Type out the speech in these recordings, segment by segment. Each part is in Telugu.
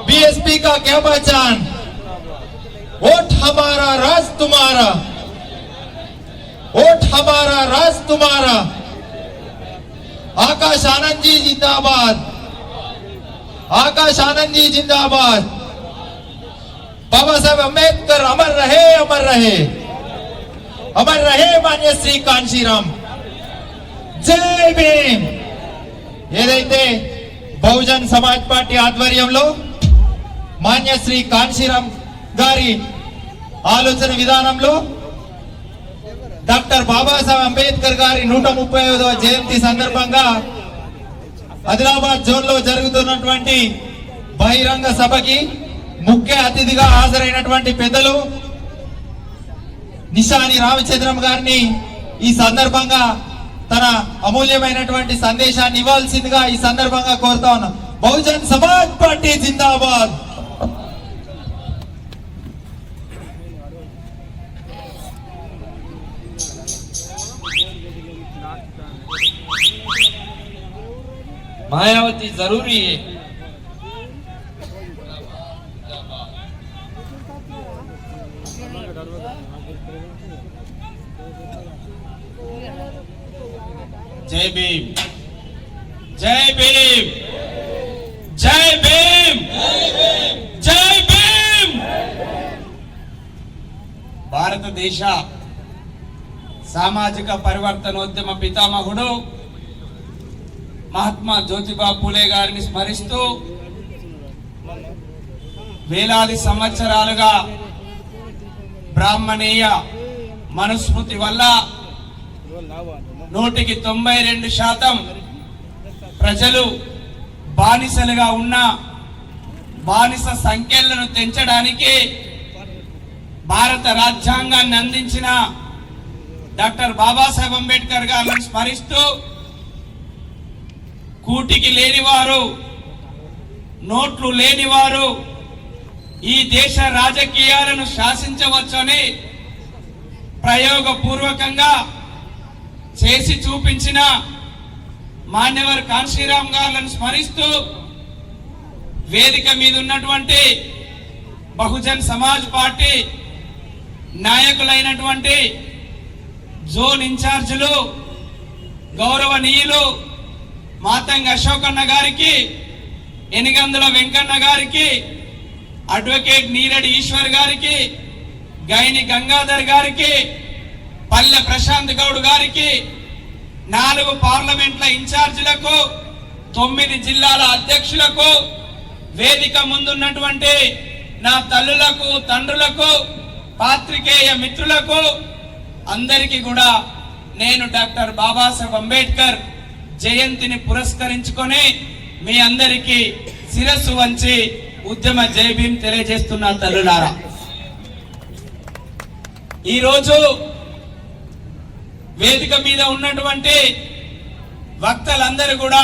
बीएसपी का क्या पहचान, वोट हमारा राज तुम्हारा, वोट हमारा राज तुम्हारा। आकाश आनंद जी जिंदाबाद, आकाश आनंद जी जिंदाबाद। बाबा साहेब अंबेडकर अमर रहे, अमर रहे, अमर रहे मान्य श्री कांशीराम। जय भीम। ఏదైతే బహుజన్ సమాజ్ పార్టీ ఆధ్వర్యంలో మాన్య శ్రీ కాంశీరామ్ గారి ఆలోచన విధానంలో డాక్టర్ బాబాసాహెబ్ అంబేద్కర్ గారి 135వ జయంతి సందర్భంగా ఆదిలాబాద్ జోన్ లో జరుగుతున్నటువంటి బహిరంగ సభకి ముఖ్య అతిథిగా హాజరైనటువంటి పెద్దలు నిశాని రామచంద్రం గారిని ఈ సందర్భంగా తన అమూల్యమైనటువంటి సందేశాన్ని ఇవ్వాల్సిందిగా ఈ సందర్భంగా కోరుతా ఉన్నాం। బహుజన్ సమాజ్ పార్టీ జిందాబాద్। मायावती जरूरी है। जय भीम, जय भीम, जय भीम, जय भीम। భారతదేశ సామాజిక పరివర్తనోద్యమ పితామహుడు మహాత్మా జ్యోతిబా పూలే గారిని స్మరిస్తూ వేలాది సంవత్సరాలుగా బ్రాహ్మణీయ మనుస్మృతి వల్ల 92% ప్రజలు బానిసలుగా ఉన్న బానిస సంఖ్యలను తెంచడానికి భారత రాజ్యాంగాన్ని అందించిన డాక్టర్ బాబాసాహెబ్ అంబేద్కర్ గారిని స్మరిస్తూ కూటికి లేనివారు, నోట్లు లేనివారు ఈ దేశ రాజకీయాలను శాసించవచ్చని ప్రయోగపూర్వకంగా చేసి చూపించిన మాన్యవర్ కాంశీరామ్ గారిని స్మరిస్తూ వేదిక మీద ఉన్నటువంటి బహుజన్ సమాజ్ పార్టీ నాయకులైనటువంటి జోన్ ఇన్ఛార్జీలు గౌరవనీయులు మాతంగ అశోకన్న గారికి, ఎనిగందుల వెంకన్న గారికి, అడ్వకేట్ నీరడి ఈశ్వర్ గారికి, గైని గంగాధర్ గారికి, పల్లె ప్రశాంత్ గౌడ్ గారికి, 4 పార్లమెంట్ల ఇన్ఛార్జీలకు, 9 జిల్లాల అధ్యక్షులకు, వేదిక ముందున్నటువంటి నా తల్లులకు, తండ్రులకు, పాత్రికేయ మిత్రులకు అందరికీ కూడా నేను డాక్టర్ బాబాసాహెబ్ అంబేద్కర్ జయంతిని పురస్కరించుకొని మీ అందరికీ శిరస్సు వంచి ఉద్యమ జై భీమ్ తెలియజేస్తున్నా తల్లులారా। ఈరోజు వేదిక మీద ఉన్నటువంటి వక్తలందరూ కూడా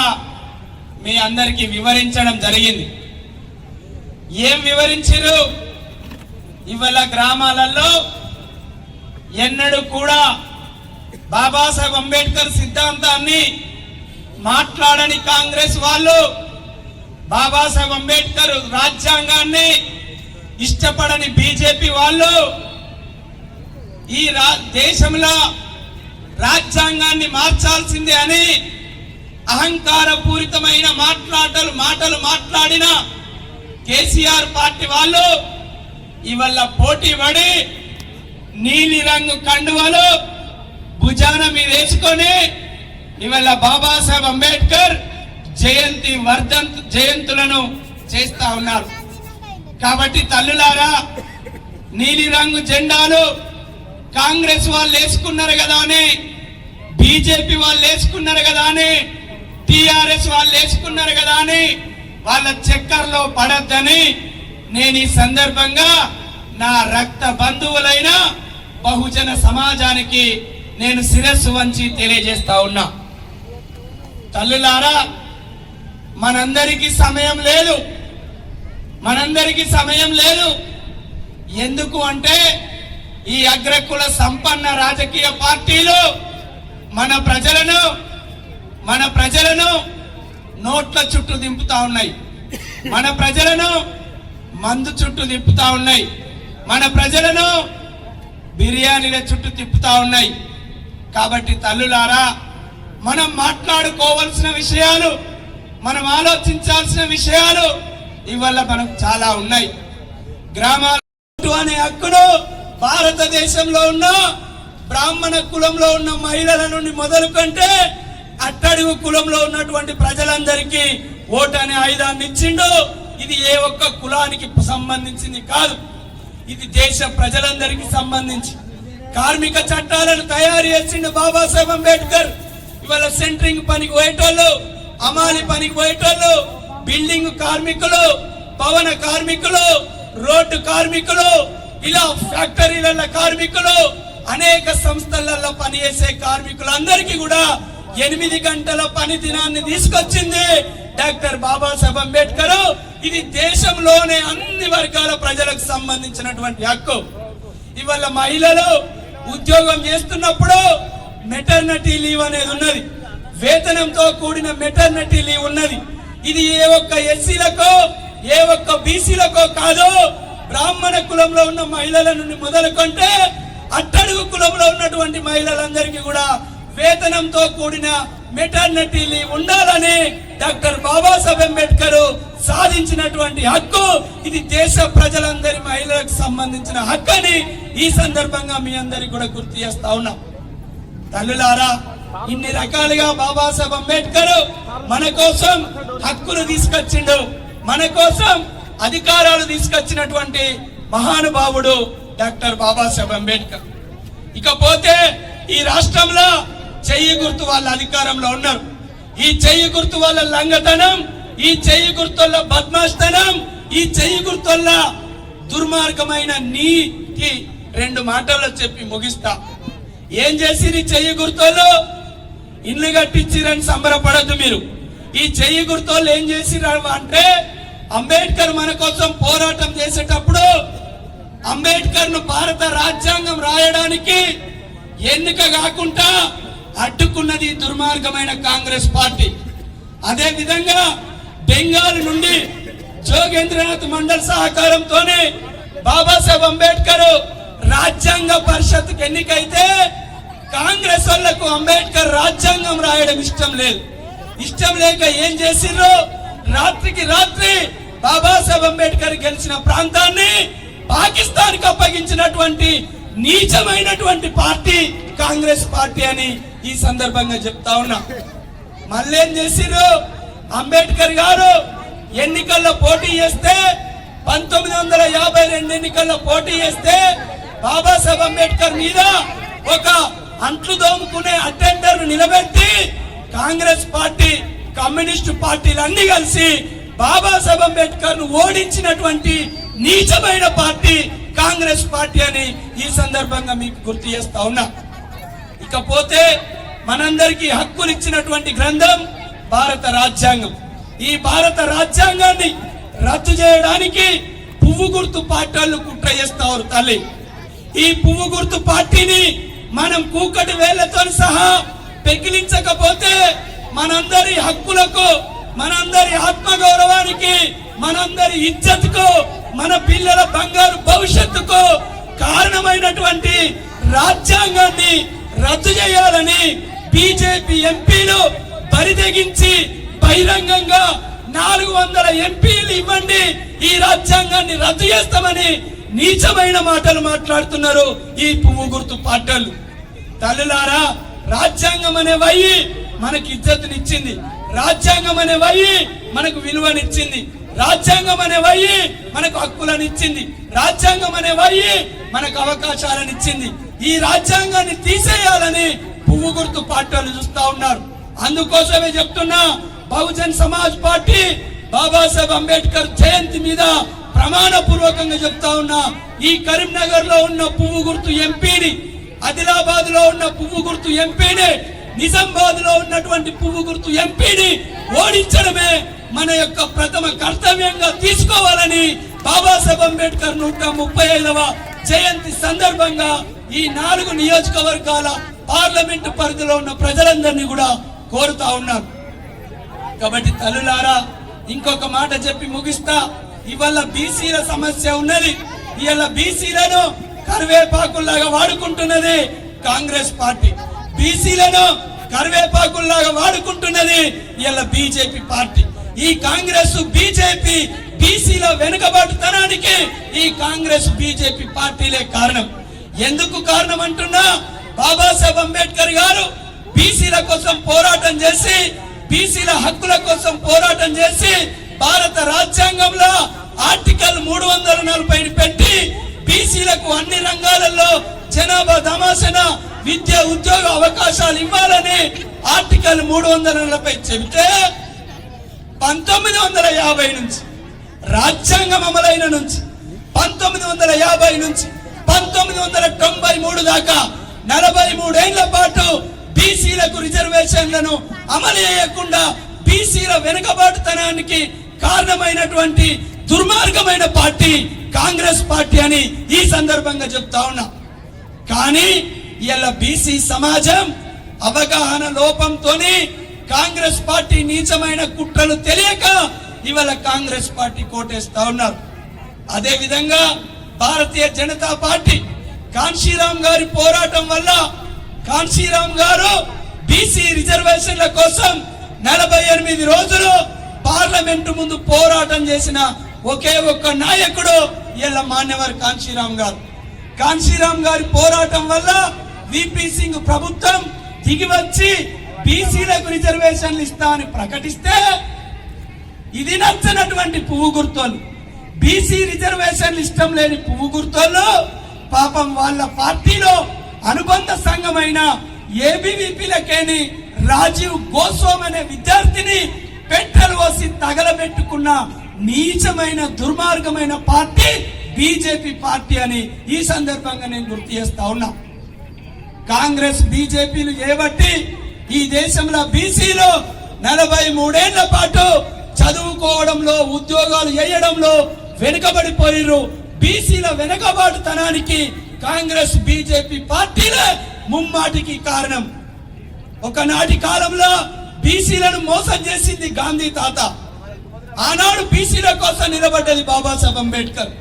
మీ అందరికీ వివరించడం జరిగింది। ఏం వివరించారు? ఇవాళ గ్రామాలలో ఎన్నడూ కూడా బాబాసాహెబ్ అంబేద్కర్ సిద్ధాంతాన్ని మాట్లాడని కాంగ్రెస్ వాళ్ళు, బాబాసాహెబ్ అంబేద్కర్ రాజ్యాంగాన్ని ఇష్టపడని బీజేపీ వాళ్ళు ఈ దేశంలో రాజ్యాంగాన్ని మార్చాల్సిందే అని అహంకారపూరితమైన మాటలు మాట్లాడిన కేసీఆర్ పార్టీ వాళ్ళు ఇవాళ పోటీ పడి నీలి రంగు కండువలు భుజాన మీద వేసుకొని ఇవాళ బాబాసాహెబ్ అంబేద్కర్ జయంతులను చేస్తా ఉన్నారు। కాబట్టి తల్లులారా, నీలి రంగు జెండాలు కాంగ్రెస్ వాళ్ళు వేసుకున్నారు కదా అని, బీజేపీ వాళ్ళు వేసుకున్నారు కదా అని, టిఆర్ఎస్ వాళ్ళు వేసుకున్నారు కదా అని వాళ్ళ చక్కర్లో పడద్దని నేను ఈ సందర్భంగా నా రక్త బంధువులైన బహుజన సమాజానికి నేను శిరస్సు వంచి తెలియజేస్తా ఉన్నా। తల్లులారా, మనందరికీ సమయం లేదు, మనందరికీ సమయం లేదు। ఎందుకు అంటే ఈ అగ్రకుల సంపన్న రాజకీయ పార్టీలు మన ప్రజలను నోట్ల చుట్టూ దింపుతా ఉన్నాయి, మన ప్రజలను మందు చుట్టూ తిప్పుతా ఉన్నాయి, మన ప్రజలను బిర్యానీల చుట్టూ తిప్పుతా ఉన్నాయి. కాబట్టి తల్లులారా, మనం మాట్లాడుకోవాల్సిన విషయాలు, మనం ఆలోచించాల్సిన విషయాలు ఇవాళ మనకు చాలా ఉన్నాయి. గ్రామాల అనే హక్కును భారతదేశంలో ఉన్న బ్రాహ్మణ కులంలో ఉన్న మహిళల నుండి మొదలుకుంటే అట్టడుగు కులంలో ఉన్నటువంటి ప్రజలందరికీ ఓటు అనే ఆయుధాన్ని ఇచ్చిండు. ఇది ఏ ఒక్క కులానికి సంబంధించింది కాదు, ఇది దేశ ప్రజలందరికీ సంబంధించి. కార్మిక చట్టాలను తయారు చేసిండు బాబాసాహెబ్ అంబేద్కర్. ఇవాళ సెంటరింగ్ పనికి పోయేటోళ్ళు, అమాలి పనికి పోయేటోళ్ళు, బిల్డింగ్ కార్మికులు, భవన కార్మికులు, రోడ్డు కార్మికులు, ఇలా ఫ్యాక్టరీల కార్మికులు, అనేక సంస్థలలో పనిచేసే కార్మికులందరికీ కూడా 8 గంటల పని దినాన్ని తీసుకొచ్చింది డాక్టర్ బాబాసాహెబ్ అంబేద్కర్. ఇది దేశంలోనే అన్ని వర్గాల ప్రజలకు సంబంధించినటువంటి హక్కు. ఇవాళ మహిళలు ఉద్యోగం చేస్తున్నప్పుడు మెటర్నిటీ లీవ్ అనేది ఉన్నది, వేతనంతో కూడిన మెటర్నిటీ లీవ్ ఉన్నది. ఇది ఏ ఒక్క ఎస్సీలకో ఏ ఒక్క బీసీలకో కాదు, బ్రాహ్మణ కులంలో ఉన్న మహిళల నుండి మొదలుకుంటే అట్టడుగు కులంలో ఉన్నటువంటి మహిళలందరికీ కూడా వేతనంతో కూడిన మెటర్నిటీ లీవ్ ఉండాలని డాక్టర్ బాబాసాహెబ్ అంబేద్కర్ సాధించినటువంటి హక్కు. ఇది దేశ ప్రజలందరి మహిళలకు సంబంధించిన హక్కు అని ఈ సందర్భంగా మీ అందరికి కూడా గుర్తు చేస్తా ఉన్నాం. తల్లులారా, ఇన్ని రకాలుగా బాబాసాహెబ్ అంబేద్కర్ మన కోసం హక్కులు తీసుకొచ్చిండు, మన కోసం అధికారాలు తీసుకొచ్చినటువంటి మహానుభావుడు డాక్టర్ బాబాసాహెబ్ అంబేద్కర్. ఇకపోతే ఈ రాష్ట్రంలో చెయ్యి గుర్తు వాళ్ళ అధికారంలో ఉన్నారు. ఈ చెయ్యి గుర్తు వాళ్ళ లంగతనం, ఈ చెయ్యి గుర్తుల బద్మాష్టనం, ఈ చెయ్యి గుర్తుల దుర్మార్గమైన నీతి 2 మాటల్లో చెప్పి ముగిస్తా. ఏం చేసి చెయ్యి గుర్తులు? ఇల్లు కట్టించిరని సంబరపడద్దు మీరు. ఈ చెయ్యి గుర్తులు ఏం చేసిరు అంటే, అంబేద్కర్ మన కోసం పోరాటం చేసేటప్పుడు అంబేద్కర్ ను భారత రాజ్యాంగం రాయడానికి ఎన్నిక కాకుండా అడ్డుకున్నది దుర్మార్గమైన కాంగ్రెస్ పార్టీ. అదే విధంగా బెంగాల్ నుండి జోగేంద్రనాథ్ మండల్ సహకారంతోనే బాబాసాహెబ్ అంబేద్కర్ రాజ్యాంగ పరిషత్ ఎన్నికైతే కాంగ్రెస్ వాళ్లకు అంబేద్కర్ రాజ్యాంగం రాయడం ఇష్టం లేదు. ఇష్టం లేక ఏం చేసిర్రు? రాత్రికి రాత్రి బాబాసాహెబ్ అంబేద్కర్ గెలిచిన ప్రాంతాన్ని పాకిస్తాన్ కి అప్పగించినటువంటి నీచమైనటువంటి పార్టీ కాంగ్రెస్ పార్టీ అని ఈ సందర్భంగా చెప్తా ఉన్నా. మళ్ళీ ఏం చేసిర్రు? అంబేద్కర్ గారు ఎన్నికల్లో పోటీ చేస్తే 1952 ఎన్నికల్లో పోటీ చేస్తే బాబాసాహెబ్ అంబేద్కర్ మీద ఒక అంట్లు దోముకునే అటెండర్ నిలబెట్టి కాంగ్రెస్ పార్టీ, కమ్యూనిస్టు పార్టీలు అన్ని కలిసి బాబాసాహెబ్ అంబేద్కర్ ను ఓడించినటువంటి నీచమైన పార్టీ కాంగ్రెస్ పార్టీ అని ఈ సందర్భంగా మీకు గుర్తు చేస్తా ఉన్నా. ఇకపోతే మనందరికీ హక్కులు ఇచ్చినటువంటి గ్రంథం భారత రాజ్యాంగం. ఈ భారత రాజ్యాంగాన్ని రద్దు చేయడానికి పువ్వు గుర్తు పార్టీలు కుట్ర చేస్తారు తల్లి. ఈ పువ్వు గుర్తు పార్టీని మనం కూకటి వేళ్లతో సహా పెకిలించకపోతే మనందరి హక్కులకు, మనందరి ఆత్మగౌరవానికి, మనందరి ఇజ్జత్కు, మన పిల్లల బంగారు భవిష్యత్తుకు కారణమైనటువంటి రాజ్యాంగాన్ని రద్దు చేయాలని బీజేపీ ఎంపీలు బరిదెగించి బహిరంగంగా 400 ఎంపీలు ఇవ్వండి, ఈ రాజ్యాంగాన్ని రద్దు చేస్తామని నీచమైన మాటలు మాట్లాడుతున్నారు ఈ పువ్వు గుర్తు పార్టీలు. తల్లులారా, రాజ్యాంగం అనే వయ్యి మనకి ఇజ్జతునిచ్చింది, రాజ్యాంగం అనే వయ్యి మనకు విలువనిచ్చింది, రాజ్యాంగం అనే వయ్యి మనకు హక్కులను ఇచ్చింది, రాజ్యాంగం అనే వయ్యి మనకు అవకాశాలను ఇచ్చింది. ఈ రాజ్యాంగాన్ని తీసేయాలని పువ్వు గుర్తు పార్టీలు చూస్తా ఉన్నారు. అందుకోసమే చెప్తున్నా, బహుజన్ సమాజ్ పార్టీ బాబాసాహెబ్ అంబేద్కర్ జయంతి మీద ప్రమాణ పూర్వకంగా చెప్తా ఉన్నా, ఈ కరీంనగర్ లో ఉన్న పువ్వు గుర్తు ఎంపీని, ఆదిలాబాద్ లో ఉన్న పువ్వు గుర్తు ఎంపీని, నిజామాబాద్ లో ఉన్నటువంటి పువ్వు గుర్తు ఎంపీని ఓడించడమే మన యొక్క ప్రథమ కర్తవ్యంగా తీసుకోవాలని బాబాసాహెబ్ అంబేద్కర్ 135వ జయంతి సందర్భంగా ఈ 4 నియోజకవర్గాల పార్లమెంటు పరిధిలో ఉన్న ప్రజలందరినీ కూడా కోరుతా ఉన్నారు. కాబట్టి తల్లులారా, ఇంకొక మాట చెప్పి ముగిస్తా. ఇవాళ బీసీల సమస్య ఉన్నది. ఇవాళ బీసీలను కరివేపాకుల్లాగా వాడుకుంటున్నది కాంగ్రెస్ పార్టీ. బీసీలను కరివేపాకుల్లాగా వాడుకుంటున్నది ఇవాళ బీజేపీ పార్టీ. ఈ కాంగ్రెస్ బీజేపీ బీసీల వెనుకబాటుతనానికి ఈ కాంగ్రెస్ బీజేపీ పార్టీలే కారణం. ఎందుకు కారణం అంటున్నా, బాబాసాహెబ్ అంబేద్కర్ గారు బీసీల కోసం పోరాటం చేసి, బీసీల హక్కుల కోసం పోరాటం చేసి, భారత రాజ్యాంగంలో ఆర్టికల్ 340 పెట్టి బీసీలకు అన్ని రంగాలలో జనాభా దమాసన విద్య ఉద్యోగ అవకాశాలు ఇవ్వాలని ఆర్టికల్ 340 చెబితే 1950 నుంచి రాజ్యాంగం అమలైన నుంచి 1950 నుంచి 1993 దాకా 43 ఏళ్ల పాటు బీసీలకు రిజర్వేషన్లను అమలు చేయకుండా బీసీల వెనుకబాటుతనానికి కారణమైనటువంటి దుర్మార్గమైన పార్టీ కాంగ్రెస్ పార్టీ అని ఈ సందర్భంగా చెప్తా ఉన్నా. కానీ ఇలా బీసీ సమాజం అవగాహన లోపంతోని కాంగ్రెస్ పార్టీ నీచమైన కుట్రలు తెలియక ఇవాళ కాంగ్రెస్ పార్టీ కోటేస్తా ఉన్నారు. అదే విధంగా భారతీయ జనతా పార్టీ కాన్షీరామ్ గారి పోరాటం వల్ల కాన్షీరామ్ గారు బీసీ రిజర్వేషన్ల కోసం 48 రోజులు పార్లమెంటు ముందు పోరాటం చేసిన ఒకే ఒక్క నాయకుడు ఇలా మాన్యవర్ కాన్షీరామ్ గారు. కాన్షీరామ్ గారి పోరాటం వల్ల విపి సింగ్ ప్రభుత్వం దిగి వచ్చి బీసీలకు రిజర్వేషన్లు ఇస్తా అని ప్రకటిస్తే ఇది నచ్చనటువంటి పువ్వు గుర్తోలు, బీసీ రిజర్వేషన్లు ఇష్టం లేని పువ్వు గుర్తోళ్ళు పాపం వాళ్ళ పార్టీలో అనుబంధ సంఘమైన ఏబీవీపీలకేని రాజీవ్ గోస్వామి అనే విద్యార్థిని పెట్రోల్ పోసి తగలబెట్టుకున్న నీచమైన దుర్మార్గమైన పార్టీ బీజేపీ పార్టీ అని ఈ సందర్భంగా నేను గుర్తు చేస్తా ఉన్నా. కాంగ్రెస్ బీజేపీలు చేయబట్టి ఈ దేశంలో బీసీలో 43 ఏళ్ల పాటు చదువుకోవడంలో ఉద్యోగాలు వేయడంలో వెనుకబడిపోయారు. బీసీల వెనుకబాటుతనానికి కాంగ్రెస్ బీజేపీ పార్టీలే ముమ్మాటికి కారణం. ఒకనాటి కాలంలో బీసీలను మోసం చేసింది గాంధీ తాత, ఆనాడు బీసీల కోసం నిలబడ్డది బాబాసాహెబ్ అంబేద్కర్.